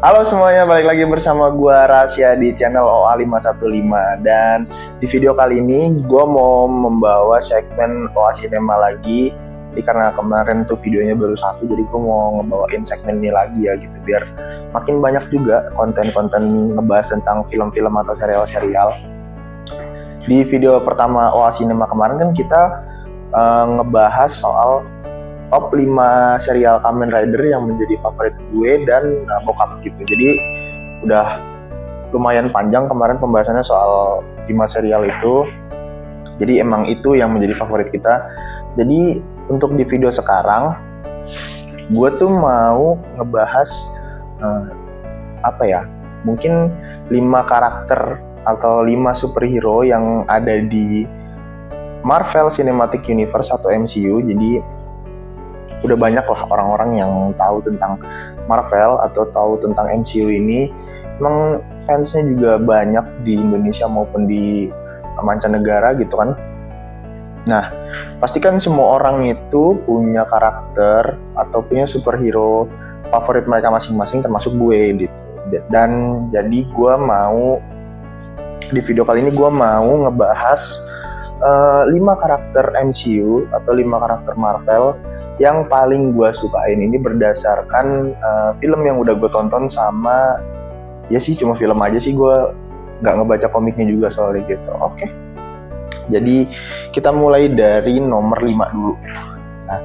Halo semuanya, balik lagi bersama gua Rasya di channel OA515. Dan di video kali ini gua mau membawa segmen OA Cinema lagi. Jadi karena kemarin tuh videonya baru satu, jadi gua mau ngebawain segmen ini lagi ya gitu, biar makin banyak juga konten-konten ngebahas tentang film-film atau serial-serial. Di video pertama OA Cinema kemarin kan kita ngebahas soal top 5 serial Kamen Rider yang menjadi favorit gue dan bokap gitu. Jadi udah lumayan panjang kemarin pembahasannya soal 5 serial itu. Jadi emang itu yang menjadi favorit kita. Jadi untuk di video sekarang gue tuh mau ngebahas mungkin 5 karakter atau 5 superhero yang ada di Marvel Cinematic Universe atau MCU. Jadi udah banyak lah orang-orang yang tahu tentang Marvel atau tahu tentang MCU ini. Emang fansnya juga banyak di Indonesia maupun di mancanegara gitu kan. Nah, pastikan semua orang itu punya karakter atau punya superhero favorit mereka masing-masing, termasuk gue gitu. Dan jadi gue mau di video kali ini gue mau ngebahas 5 karakter MCU atau 5 karakter Marvel yang paling gue sukain. Ini berdasarkan film yang udah gue tonton sama, ya sih cuma film aja sih, gue nggak ngebaca komiknya juga soalnya gitu. Oke. Jadi kita mulai dari nomor 5 dulu. Nah,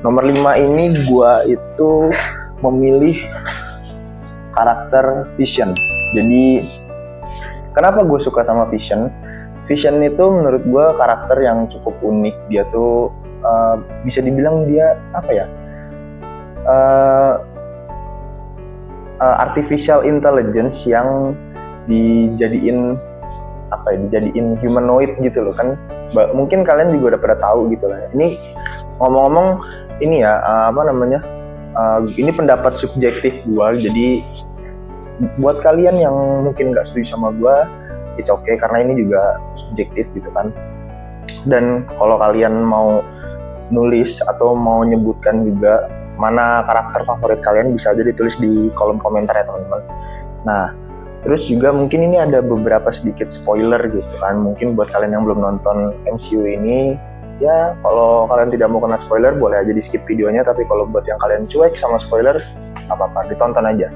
nomor 5 ini gue itu memilih karakter Vision. Jadi kenapa gue suka sama Vision? Vision itu menurut gue karakter yang cukup unik. Dia tuh bisa dibilang dia artificial intelligence yang dijadiin humanoid gitu loh kan. Mungkin kalian juga udah pada tahu gitu lah. Ini ngomong-ngomong ini ya ini pendapat subjektif gue. Jadi buat kalian yang mungkin nggak setuju sama gue, it's okay karena ini juga subjektif gitu kan. Dan kalau kalian mau nulis atau mau nyebutkan juga mana karakter favorit kalian, bisa aja ditulis di kolom komentar ya teman-teman. Nah, terus juga mungkin ini ada beberapa sedikit spoiler gitu kan. Mungkin buat kalian yang belum nonton MCU ini, ya kalau kalian tidak mau kena spoiler boleh aja di skip videonya. Tapi kalau buat yang kalian cuek sama spoiler, gak apa-apa, ditonton aja.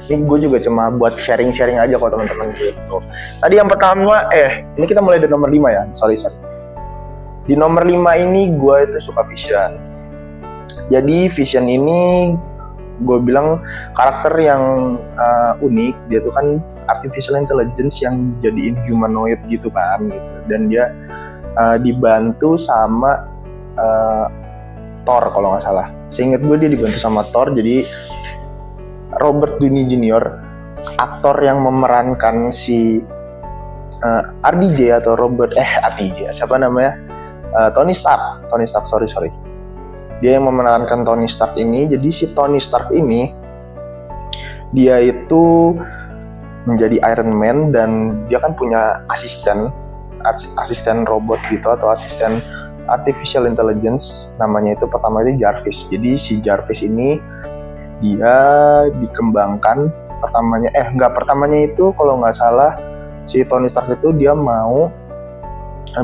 Ini gue juga cuma buat sharing-sharing aja kok teman-teman gitu. Tadi yang pertama, ini kita mulai dari nomor 5 ya, sorry. Di nomor 5 ini gue itu suka Vision. Jadi Vision ini gue bilang karakter yang unik. Dia tuh kan artificial intelligence yang jadiin humanoid gitu kan gitu. Dan dia dibantu sama Thor kalau nggak salah. Seingat gue dia dibantu sama Thor. Jadi Robert Downey Jr., aktor yang memerankan si RDJ atau Tony Stark, sorry. Dia yang memerankan Tony Stark ini. Jadi si Tony Stark ini dia itu menjadi Iron Man dan dia kan punya asisten robot gitu atau asisten artificial intelligence, namanya itu pertama itu Jarvis. Jadi si Jarvis ini dia dikembangkan pertamanya itu kalau nggak salah si Tony Stark itu dia mau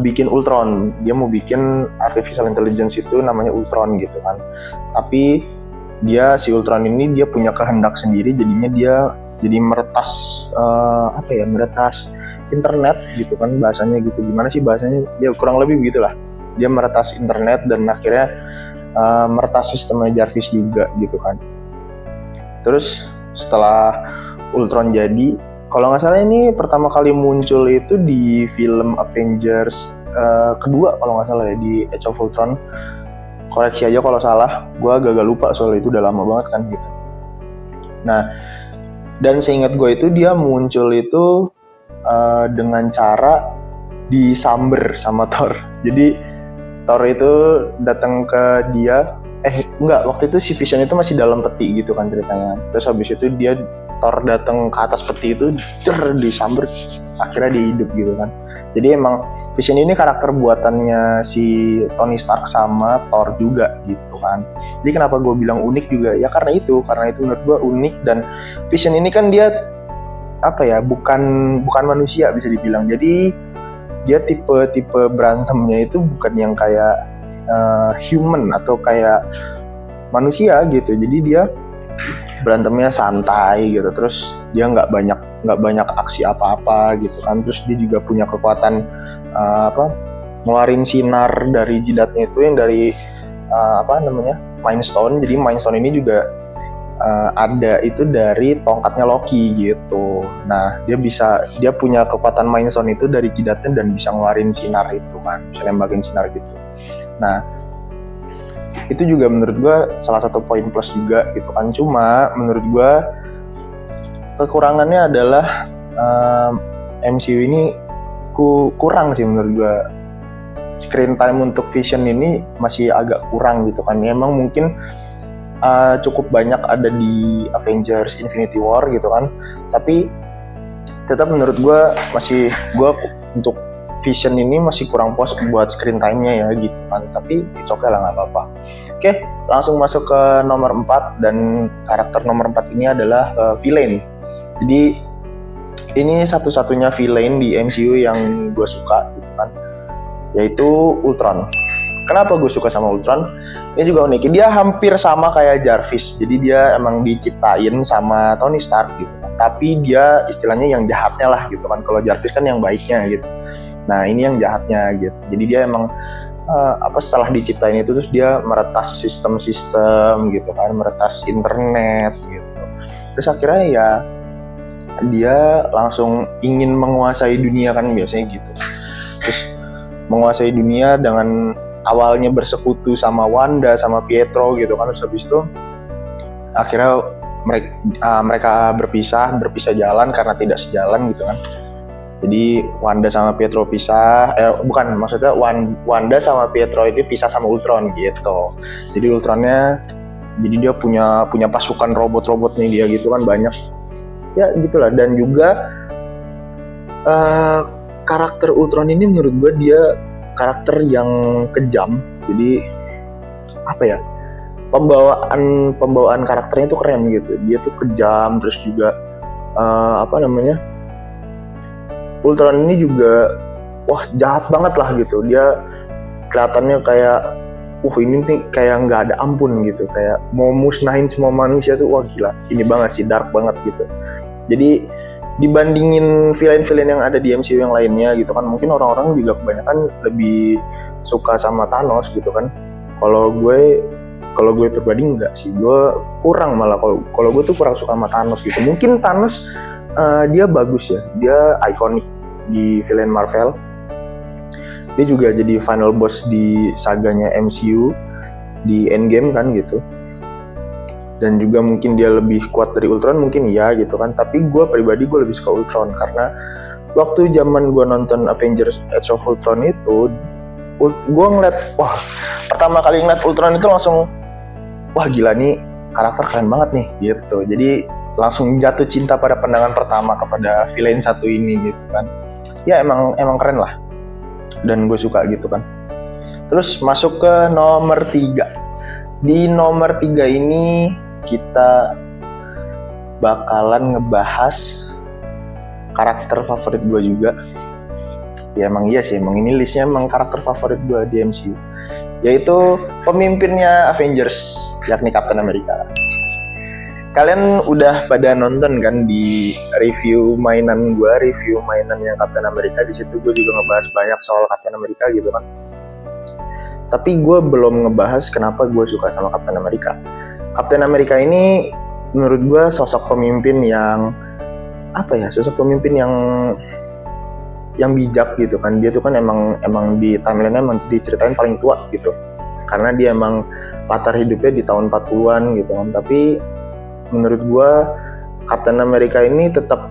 bikin Ultron. Dia mau bikin artificial intelligence itu namanya Ultron gitu kan. Tapi si Ultron ini dia punya kehendak sendiri, jadinya dia jadi meretas internet gitu kan bahasanya gitu. Gimana sih bahasanya? Ya kurang lebih begitulah. Dia meretas internet dan akhirnya meretas sistemnya Jarvis juga gitu kan. Terus setelah Ultron jadi, kalau nggak salah ini pertama kali muncul itu di film Avengers kedua kalau nggak salah ya, di Age of Ultron. Koreksi aja kalau salah, gue agak lupa soal itu udah lama banget kan gitu. Nah, dan seingat gue itu dia muncul itu dengan cara disamber sama Thor. Jadi Thor itu datang ke dia, waktu itu si Vision itu masih dalam peti gitu kan ceritanya. Terus habis itu Thor datang ke atas peti itu disamber, akhirnya dia hidup gitu kan. Jadi emang Vision ini karakter buatannya si Tony Stark sama Thor juga gitu kan. Jadi kenapa gue bilang unik juga ya karena itu menurut gue unik. Dan Vision ini kan dia apa ya, bukan manusia bisa dibilang. Jadi dia tipe berantemnya itu bukan yang kayak human atau kayak manusia gitu. Jadi dia berantemnya santai gitu, terus dia nggak banyak aksi apa-apa gitu kan. Terus dia juga punya kekuatan ngeluarin sinar dari jidatnya itu yang dari Mind Stone. Jadi Mind Stone ini juga ada itu dari tongkatnya Loki gitu. Nah dia punya kekuatan Mind Stone itu dari jidatnya dan bisa ngeluarin sinar itu kan, bisa nembakin sinar gitu. Nah itu juga menurut gue salah satu poin plus juga gitu kan. Cuma menurut gue kekurangannya adalah MCU ini kurang sih menurut gue. Screen time untuk Vision ini masih agak kurang gitu kan. Emang mungkin cukup banyak ada di Avengers Infinity War gitu kan, tapi tetap menurut gue untuk Vision ini masih kurang puas buat screen time-nya ya gitu kan. Tapi it's okay lah, nggak apa-apa. Oke, langsung masuk ke nomor 4. Dan karakter nomor 4 ini adalah villain. Jadi ini satu-satunya villain di MCU yang gue suka gitu kan, yaitu Ultron. Kenapa gue suka sama Ultron? Ini juga unik. Dia hampir sama kayak Jarvis. Jadi dia emang diciptain sama Tony Stark gitu. Tapi dia istilahnya yang jahatnya lah gitu kan. Kalau Jarvis kan yang baiknya gitu. Nah ini yang jahatnya gitu. Jadi dia emang setelah diciptain itu terus dia meretas sistem-sistem gitu kan, meretas internet gitu. Terus akhirnya ya dia langsung ingin menguasai dunia kan biasanya gitu. Terus menguasai dunia dengan awalnya bersekutu sama Wanda sama Pietro gitu kan. Terus habis itu akhirnya mereka berpisah jalan karena tidak sejalan gitu kan. Jadi Wanda sama Pietro pisah, maksudnya Wanda sama Pietro ini pisah sama Ultron gitu. Jadi Ultronnya, jadi dia punya pasukan robot-robotnya dia gitu kan, banyak. Ya gitulah. Dan juga karakter Ultron ini menurut gue dia karakter yang kejam. Jadi apa ya, pembawaan karakternya itu keren gitu. Dia tuh kejam, terus juga Ultron ini juga jahat banget lah gitu. Dia kelihatannya kayak ini nih kayak nggak ada ampun gitu, kayak mau musnahin semua manusia tuh. Gila, ini banget sih, dark banget gitu. Jadi dibandingin villain-villain yang ada di MCU yang lainnya gitu kan, mungkin orang-orang juga kebanyakan lebih suka sama Thanos gitu kan. Kalau gue pribadi enggak sih, gue kurang, malah kalau gue tuh kurang suka sama Thanos gitu. Mungkin Thanos dia bagus ya, dia ikonik di villain Marvel. Dia juga jadi final boss di saganya MCU di Endgame kan gitu. Dan juga mungkin dia lebih kuat dari Ultron mungkin ya gitu kan. Tapi gue pribadi gue lebih suka Ultron karena waktu zaman gue nonton Avengers Age of Ultron itu, gue ngeliat pertama kali ngeliat Ultron itu langsung gila nih karakter keren banget nih gitu. Jadi langsung jatuh cinta pada pandangan pertama kepada villain satu ini gitu kan. Ya emang keren lah, dan gue suka gitu kan. Terus masuk ke nomor 3. Di nomor 3 ini kita bakalan ngebahas karakter favorit gue juga. Ya emang iya sih, emang ini listnya emang karakter favorit gue di MCU, yaitu pemimpinnya Avengers, yakni Captain America. Kalian udah pada nonton kan di review mainannya Captain America. Di situ gue juga ngebahas banyak soal Captain America gitu kan. Tapi gue belum ngebahas kenapa gue suka sama Captain America. Captain America ini menurut gue sosok pemimpin yang yang bijak gitu kan. Dia tuh kan emang di timeline-nya emang diceritain paling tua gitu. Karena dia emang latar hidupnya di tahun 40-an gitu kan. Tapi menurut gue Captain America ini tetap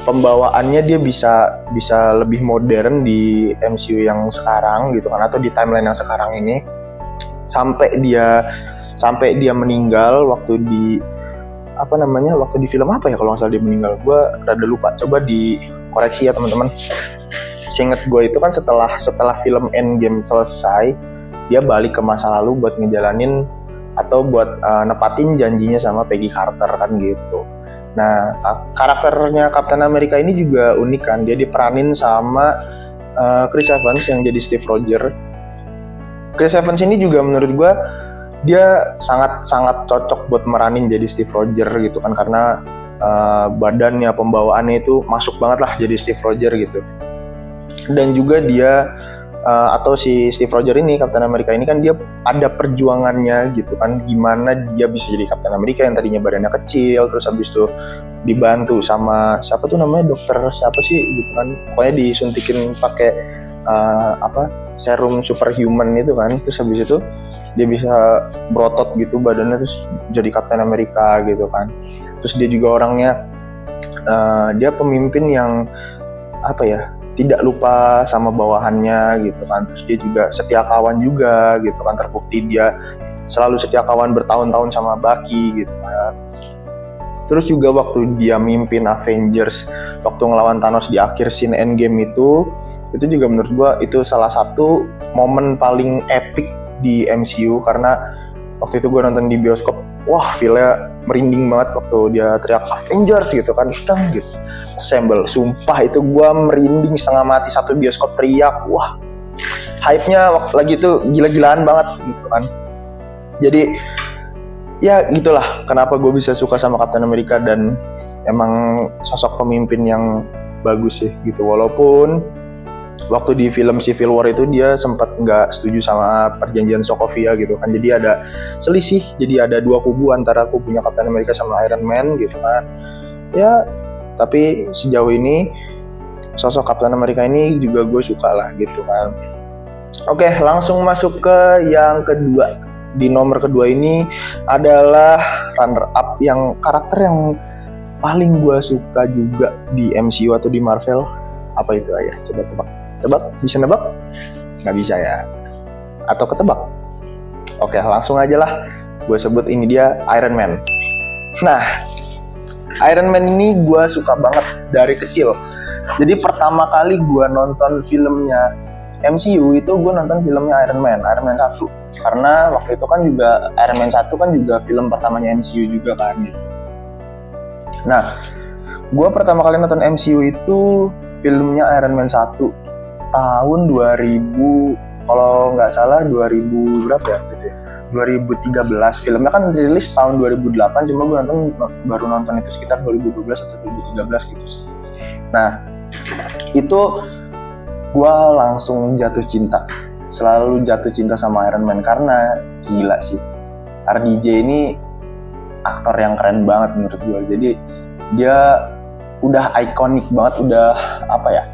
pembawaannya dia bisa lebih modern di MCU yang sekarang gitu kan, atau di timeline yang sekarang ini, sampai dia meninggal waktu di apa namanya, waktu di film apa ya kalau nggak salah dia meninggal, gue rada lupa, coba dikoreksi ya teman-teman. Seinget gue itu kan setelah film Endgame selesai, dia balik ke masa lalu buat ngejalanin atau buat nepatin janjinya sama Peggy Carter kan gitu. Nah, karakternya Captain America ini juga unik kan, dia diperanin sama Chris Evans yang jadi Steve Rogers. Chris Evans ini juga menurut gue dia sangat cocok buat meranin jadi Steve Rogers gitu kan, karena badannya, pembawaannya itu masuk banget lah jadi Steve Rogers gitu. Dan juga dia atau si Steve Rogers ini, Captain America ini kan dia ada perjuangannya gitu kan, gimana dia bisa jadi Captain America yang tadinya badannya kecil, terus habis itu dibantu sama siapa tuh namanya, dokter siapa sih gitu kan, pokoknya disuntikin pakai serum superhuman itu kan, terus habis itu dia bisa berotot gitu badannya, terus jadi Captain America gitu kan. Terus dia juga orangnya dia pemimpin yang apa ya, tidak lupa sama bawahannya gitu kan. Terus dia juga setia kawan juga gitu kan, terbukti dia selalu setia kawan bertahun-tahun sama Bucky gitu kan. Terus juga waktu dia mimpin Avengers waktu ngelawan Thanos di akhir scene Endgame itu juga menurut gua itu salah satu momen paling epic di MCU, karena waktu itu gue nonton di bioskop, wah feel-nya merinding banget waktu dia teriak Avengers gitu kan, gitu, assemble, sumpah itu gue merinding setengah mati, satu bioskop teriak, wah hype-nya lagi tuh gila-gilaan banget gitu kan. Jadi ya gitulah kenapa gue bisa suka sama Captain America, dan emang sosok pemimpin yang bagus sih gitu, walaupun waktu di film Civil War itu dia sempat nggak setuju sama perjanjian Sokovia gitu kan, jadi ada selisih, jadi ada dua kubu antara kubunya Captain America sama Iron Man gitu kan. Ya tapi sejauh ini sosok Captain America ini juga gue suka lah gitu kan. Oke, langsung masuk ke yang kedua. Di nomor kedua ini adalah runner up yang karakter yang paling gue suka juga di MCU atau di Marvel. Apa itu Ayah? Coba tebak, bisa nebak? Nggak bisa ya? Atau ketebak? Oke, langsung aja lah. Gue sebut ini dia Iron Man. Nah, Iron Man ini gue suka banget dari kecil. Jadi pertama kali gue nonton filmnya MCU itu gue nonton filmnya Iron Man 1. Karena waktu itu kan juga Iron Man 1 kan juga film pertamanya MCU juga kan gitu. Nah, gue pertama kali nonton MCU itu filmnya Iron Man 1 tahun 2000, kalau nggak salah 2000 berapa ya gitu ya, 2013. Filmnya kan rilis tahun 2008, cuma gue baru nonton itu sekitar 2012 atau 2013 gitu sih. Nah itu gue langsung jatuh cinta, selalu jatuh cinta sama Iron Man karena gila sih, RDJ ini aktor yang keren banget menurut gue. Jadi dia udah ikonik banget, udah apa ya,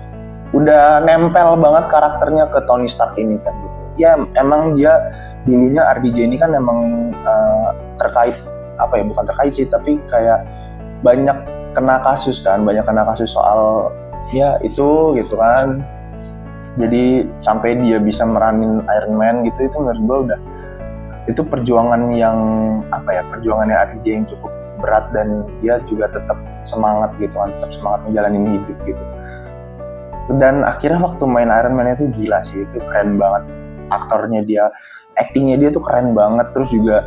udah nempel banget karakternya ke Tony Stark ini kan gitu. Ya emang dia dulunya RDJ ini kan emang terkait apa ya, bukan terkait sih, tapi kayak banyak kena kasus soal ya itu gitu kan. Jadi sampai dia bisa meranin Iron Man gitu, itu menurut gue udah itu perjuangan yang apa ya, perjuangannya RDJ yang cukup berat, dan dia juga tetap semangat gitu kan, tetap semangat menjalani hidup gitu. Dan akhirnya waktu main Iron Man itu gila sih, itu keren banget aktornya dia, actingnya dia tuh keren banget. Terus juga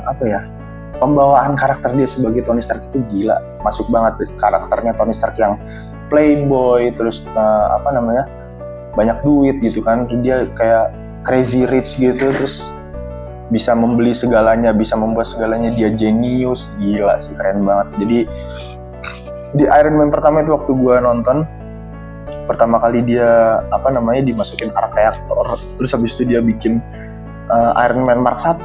apa ya, pembawaan karakter dia sebagai Tony Stark itu gila, masuk banget karakternya Tony Stark yang playboy, terus apa namanya, banyak duit gitu kan, dia kayak crazy rich gitu, terus bisa membeli segalanya, bisa membuat segalanya, dia jenius, gila sih, keren banget. Jadi di Iron Man pertama itu waktu gue nonton pertama kali, dia apa namanya dimasukin arc reactor, terus habis itu dia bikin Iron Man Mark 1.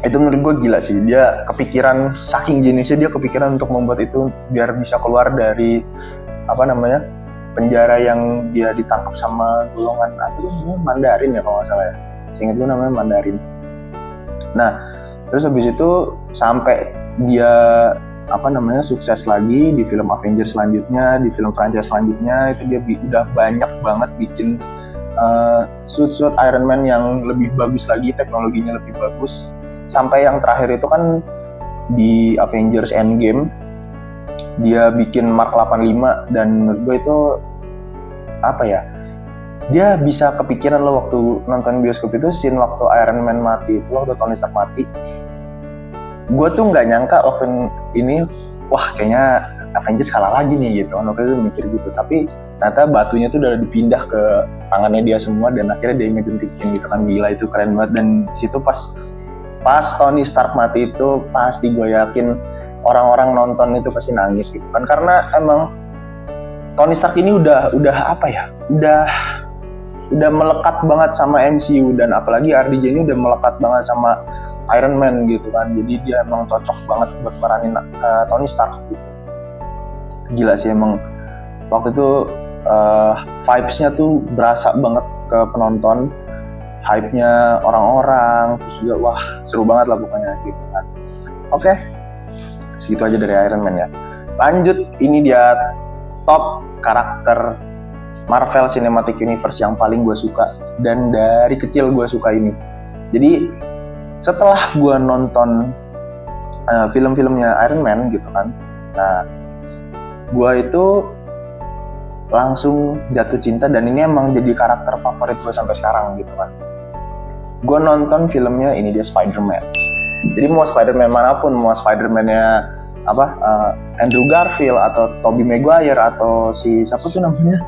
Itu menurut gue gila sih, dia kepikiran, saking jenisnya dia kepikiran untuk membuat itu biar bisa keluar dari apa namanya penjara yang dia ditangkap sama golongan apa itu namanya, Mandarin ya kalau nggak salah ya, seingat gue namanya Mandarin. Nah terus habis itu sampai dia apa namanya sukses lagi di film Avengers selanjutnya, di film franchise selanjutnya, itu dia udah banyak banget bikin suit Iron Man yang lebih bagus lagi, teknologinya lebih bagus. sampai yang terakhir itu kan di Avengers Endgame dia bikin Mark 85, dan menurut gue itu apa ya, dia bisa kepikiran lo waktu nonton bioskop itu scene waktu Iron Man mati itu, waktu Tony Stark mati. Gue tuh nggak nyangka waktu ini, wah kayaknya Avengers kalah lagi nih gitu. Waktu itu mikir gitu, tapi ternyata batunya tuh udah dipindah ke tangannya dia semua, dan akhirnya dia ngejentikin gitu kan. Gila, itu keren banget. Dan situ pas Tony Stark mati itu pasti gue yakin orang-orang nonton itu pasti nangis gitu kan, karena emang Tony Stark ini udah apa ya, udah melekat banget sama MCU, dan apalagi RDJ ini udah melekat banget sama Iron Man gitu kan. Jadi dia emang cocok banget buat meranin Tony Stark gitu. Gila sih emang waktu itu vibes-nya tuh berasa banget ke penonton, hype-nya orang-orang, terus juga wah seru banget lah pokoknya gitu kan. Oke, segitu aja dari Iron Man ya. Lanjut, ini dia top karakter Marvel Cinematic Universe yang paling gue suka, dan dari kecil gue suka ini. Jadi setelah gue nonton film-filmnya Iron Man gitu kan, nah gue itu langsung jatuh cinta, dan ini emang jadi karakter favorit gue sampai sekarang gitu kan. Gue nonton filmnya ini dia Spider-Man. Jadi mau Spider-Man manapun, mau Spider-Man-nya Andrew Garfield atau Tobey Maguire atau si siapa tuh namanya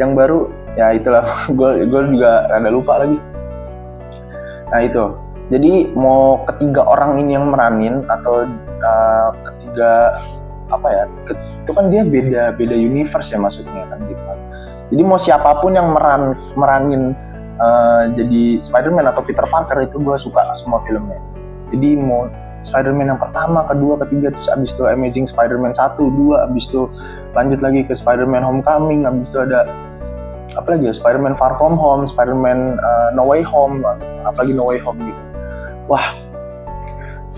yang baru, ya itulah. gue juga rada lupa lagi. Nah itu, jadi mau ketiga orang ini yang meranin atau ketiga itu kan dia beda universe ya maksudnya kan gitu kan. Jadi mau siapapun yang meranin jadi Spider-Man atau Peter Parker itu gue suka semua filmnya. Jadi mau Spider-Man yang pertama, kedua, ketiga, terus abis itu Amazing Spider-Man 1, 2, abis itu lanjut lagi ke Spider-Man Homecoming, abis itu ada apa lagi ya, Spider-Man Far From Home, Spider-Man No Way Home, apalagi No Way Home gitu. Wah,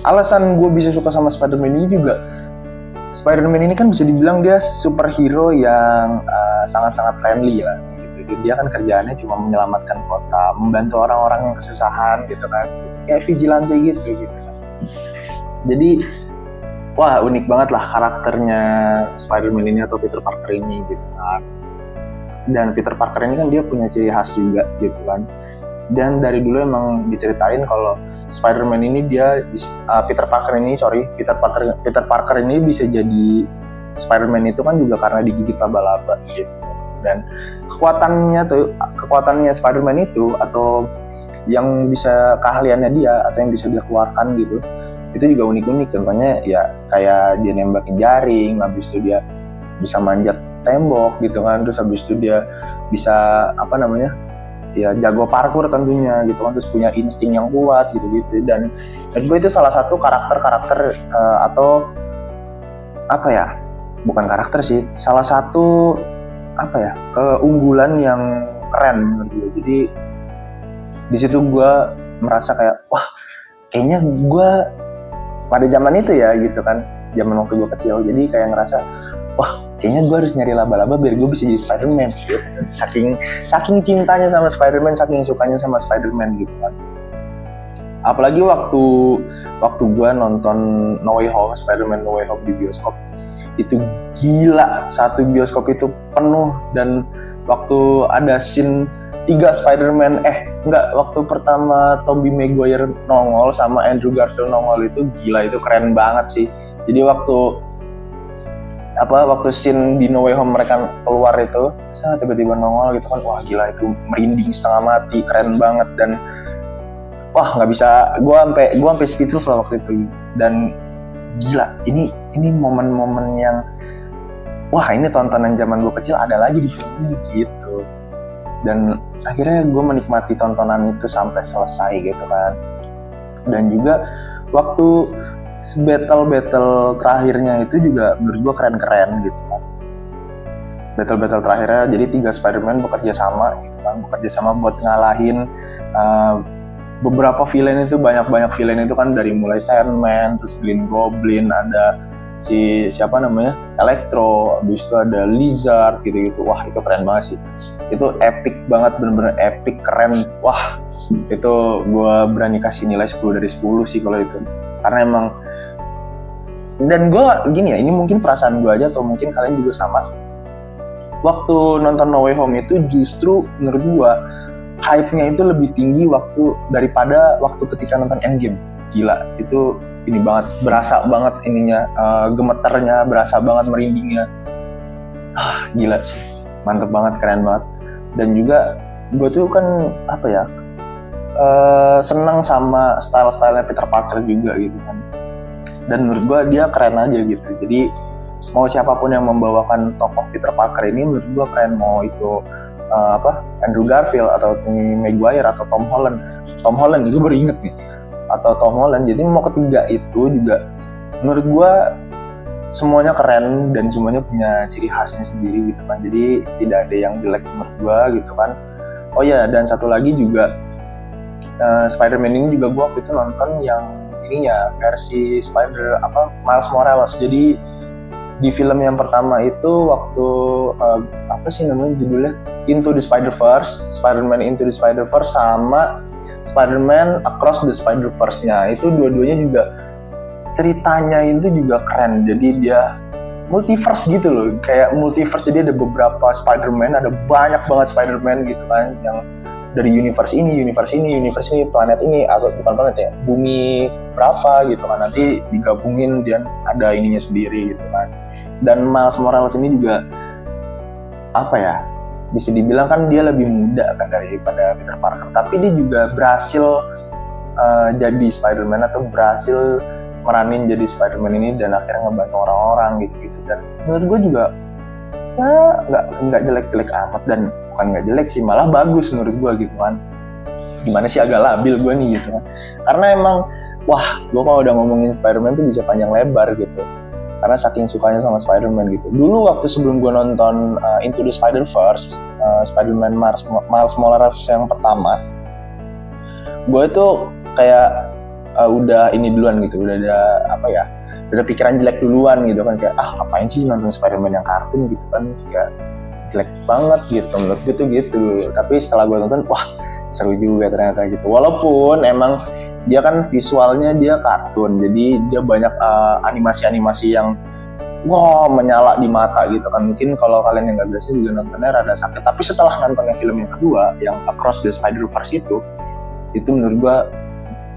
alasan gue bisa suka sama Spider-Man ini juga, Spider-Man ini kan bisa dibilang dia superhero yang sangat-sangat friendly lah gitu. Jadi dia kan kerjaannya cuma menyelamatkan kota, membantu orang-orang yang kesusahan gitu kan, kayak vigilante gitu kan. Jadi wah unik banget lah karakternya Spider-Man ini atau Peter Parker ini gitu kan. Dan Peter Parker ini kan dia punya ciri khas juga gitu kan. Dan dari dulu emang diceritain kalau Spider-Man ini Peter Parker ini bisa jadi Spider-Man itu kan juga karena digigit laba-laba gitu. Dan kekuatannya Spider-Man itu atau yang bisa keahliannya dia atau yang bisa dia keluarkan gitu, itu juga unik-unik. Contohnya ya kayak dia nembakin jaring, habis itu dia bisa manjat tembok gitu kan, terus habis itu dia bisa ya jago parkour tentunya gitu kan, terus punya insting yang kuat gitu-gitu. Dan gue itu salah satu karakter atau bukan karakter sih, salah satu keunggulan yang keren menurut gue. Jadi di situ gue merasa kayak wah kayaknya gue pada zaman itu ya gitu kan, zaman waktu gue kecil, jadi kayak ngerasa wah kayaknya gue harus nyari laba-laba biar gue bisa jadi Spider-Man gitu. Saking cintanya sama Spider-Man, saking sukanya sama Spider-Man gitu kan. Apalagi waktu gue nonton No Way Home, Spider-Man No Way Home di bioskop, itu gila, satu bioskop itu penuh. Dan waktu ada scene 3 Spider-Man, waktu pertama Tobey Maguire nongol sama Andrew Garfield nongol, itu gila, itu keren banget sih. Jadi waktu scene di No Way Home mereka keluar itu, tiba-tiba nongol gitu kan, wah gila, itu merinding setengah mati, keren banget. Dan wah nggak bisa, gue sampai speechless lah waktu itu. Dan gila, ini momen-momen yang wah ini tontonan zaman gue kecil ada lagi di film ini gitu. Dan akhirnya gue menikmati tontonan itu sampai selesai gitu kan. Dan juga waktu battle terakhirnya itu juga menurut gue keren-keren gitu kan. Battle terakhirnya jadi 3 Spider-Man bekerja sama buat ngalahin beberapa villain itu, banyak villain itu kan, dari mulai Sandman, terus Green Goblin, ada Electro, habis itu ada Lizard gitu-gitu. Wah itu keren banget sih, itu epic banget, bener-bener epic, keren. Wah Itu gue berani kasih nilai 10 dari 10 sih kalau itu. Karena emang, dan gue gini ya, ini mungkin perasaan gue aja atau mungkin kalian juga sama. Waktu nonton No Way Home itu justru menurut gue hype-nya itu lebih tinggi daripada waktu ketika nonton Endgame. Gila, itu ini banget, berasa banget ininya, gemeternya, berasa banget merindingnya. Gila sih, mantep banget, keren banget. Dan juga gue tuh kan apa ya, seneng sama style-stylenya Peter Parker juga gitu kan. Dan menurut gue dia keren aja gitu. Jadi mau siapapun yang membawakan tokoh Peter Parker ini menurut gue keren. Mau itu Andrew Garfield atau Tobey Maguire atau Tom Holland itu baru inget nih, atau Tom Holland. Jadi mau ketiga itu juga menurut gue semuanya keren dan semuanya punya ciri khasnya sendiri gitu kan. Jadi tidak ada yang jelek menurut gue gitu kan. Oh ya, dan satu lagi juga Spider-Man ini juga gue waktu itu nonton yang ininya versi Miles Morales. Jadi di film yang pertama itu waktu apa sih namanya judulnya, Into the Spider-Verse, Spider-Man Into the Spider-Verse sama Spider-Man Across the Spider-Verse-nya, itu dua-duanya juga ceritanya itu juga keren. Jadi dia multiverse gitu loh, kayak multiverse. Jadi ada beberapa Spider-Man, ada banyak banget Spider-Man gitu kan, yang dari universe ini, planet ini, atau bukan planet ya, bumi berapa gitu kan, nanti digabungin dan ada ininya sendiri gitu kan. Dan Miles Morales ini juga apa ya, bisa dibilang kan dia lebih muda kan daripada Peter Parker, tapi dia juga berhasil jadi Spider-Man atau berhasil meranin jadi Spider-Man ini dan akhirnya ngebantu orang-orang gitu. Dan menurut gue juga ya nggak jelek-jelek amat, dan bukan nggak jelek sih, malah bagus menurut gue gitu kan. Gimana sih, agak labil gue nih gitu kan, karena emang gue kalau udah ngomongin Spider-Man tuh bisa panjang lebar gitu, karena saking sukanya sama Spider-Man gitu. Dulu waktu sebelum gue nonton Into the Spider-Verse, Spider-Man Miles Morales yang pertama, gue tuh kayak udah ini duluan gitu, udah ada pikiran jelek duluan gitu kan, kayak ngapain sih nonton Spider-Man yang kartun gitu kan, kayak jelek banget gitu menurut gue tuh gitu. Tapi setelah gue nonton, seru juga ternyata gitu. Walaupun emang dia kan visualnya dia kartun, jadi dia banyak animasi-animasi yang menyala di mata gitu kan. Mungkin kalau kalian yang nggak biasa juga nontonnya rada sakit. Tapi setelah nonton film yang kedua, yang Across the Spider-Verse itu menurut gue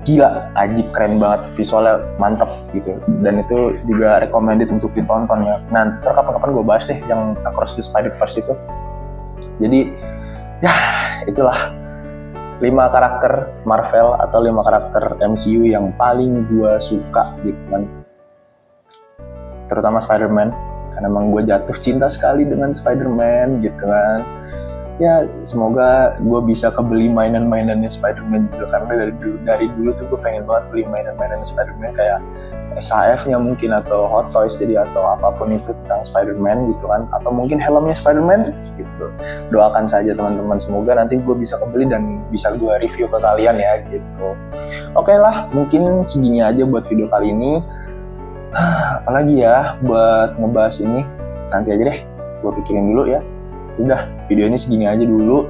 gila, ajib, keren banget, visualnya mantep gitu. Dan itu juga recommended untuk ditonton ya. Nah, kapan-kapan gue bahas deh yang Across the Spider-Verse itu. Jadi ya itulah 5 karakter Marvel atau 5 karakter MCU yang paling gue suka gitu kan. Terutama Spider-Man, karena emang gue jatuh cinta sekali dengan Spider-Man gitu kan. Ya semoga gue bisa kebeli mainan-mainannya Spider-Man juga, karena dari dulu tuh gue pengen banget beli mainan-mainan Spider-Man kayak SHF-nya mungkin, atau Hot Toys, jadi atau apapun itu tentang Spider-Man gitu kan, atau mungkin helmnya Spider-Man gitu. Doakan saja teman-teman, semoga nanti gue bisa kebeli dan bisa gue review ke kalian ya gitu. Oke lah, mungkin segini aja buat video kali ini. Apalagi ya buat ngebahas ini, nanti aja deh gue pikirin dulu ya. Udah, video ini segini aja dulu.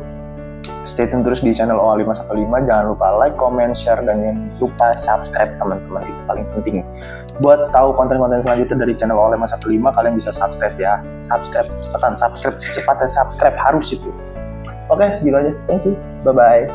Stay tune terus di channel OA515. Jangan lupa like, comment, share, dan jangan lupa subscribe teman-teman, itu paling penting. Buat tahu konten-konten selanjutnya dari channel OA515, kalian bisa subscribe ya. Subscribe cepetan, subscribe secepatnya, subscribe harus itu. Oke, segitu aja. Thank you. Bye-bye.